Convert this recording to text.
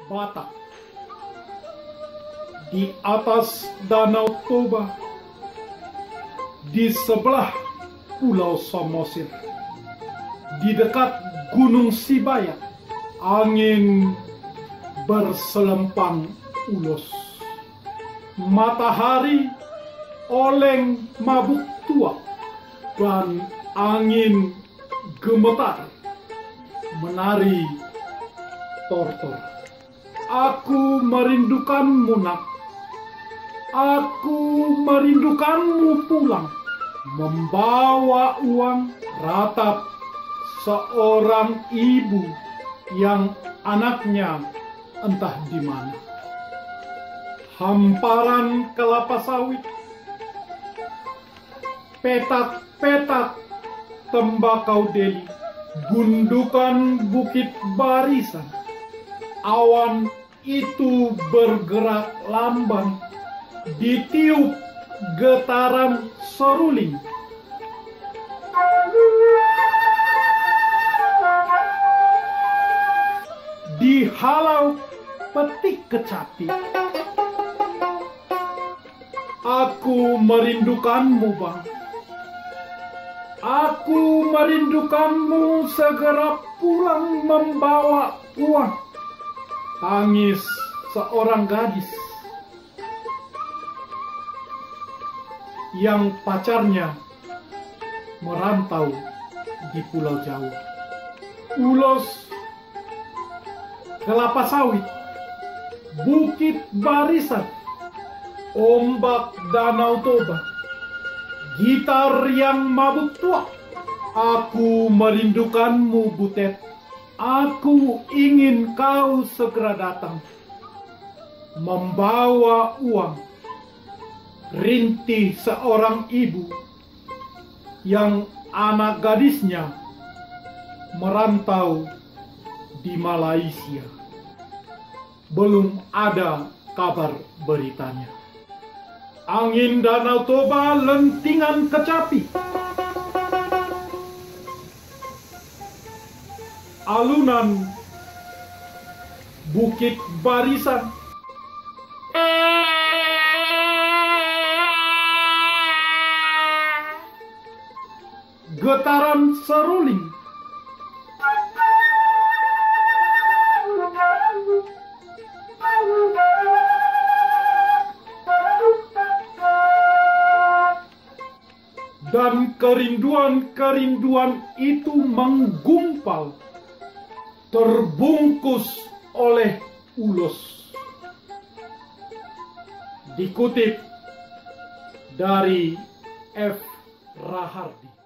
Batak. Di atas Danau Toba, di sebelah Pulau Samosir, di dekat Gunung Sibaya, angin berselempang ulos. Matahari oleng mabuk tua dan angin gemetar menari tortor. Aku merindukanmu, nak. Aku merindukanmu pulang, membawa uang ratap seorang ibu yang anaknya entah di mana. Hamparan kelapa sawit, petak-petak tembakau deli, gundukan bukit barisan. Awan itu bergerak lamban, ditiup getaran seruling. Dihalau petik kecapi. Aku merindukanmu, Bang. Aku merindukanmu segera pulang membawa uang. Tangis seorang gadis yang pacarnya merantau di Pulau Jawa. Ulos kelapa sawit, bukit barisan, ombak Danau Toba, gitar yang mabuk tua. Aku merindukanmu, Butet. Aku ingin kau segera datang, membawa uang. Rintih seorang ibu yang anak gadisnya merantau di Malaysia. Belum ada kabar beritanya. Angin Danau Toba lentingan kecapi. Alunan bukit barisan. Getaran seruling. Dan kerinduan-kerinduan itu menggumpal, terbungkus oleh ulos. Dikutip dari F. Rahardi.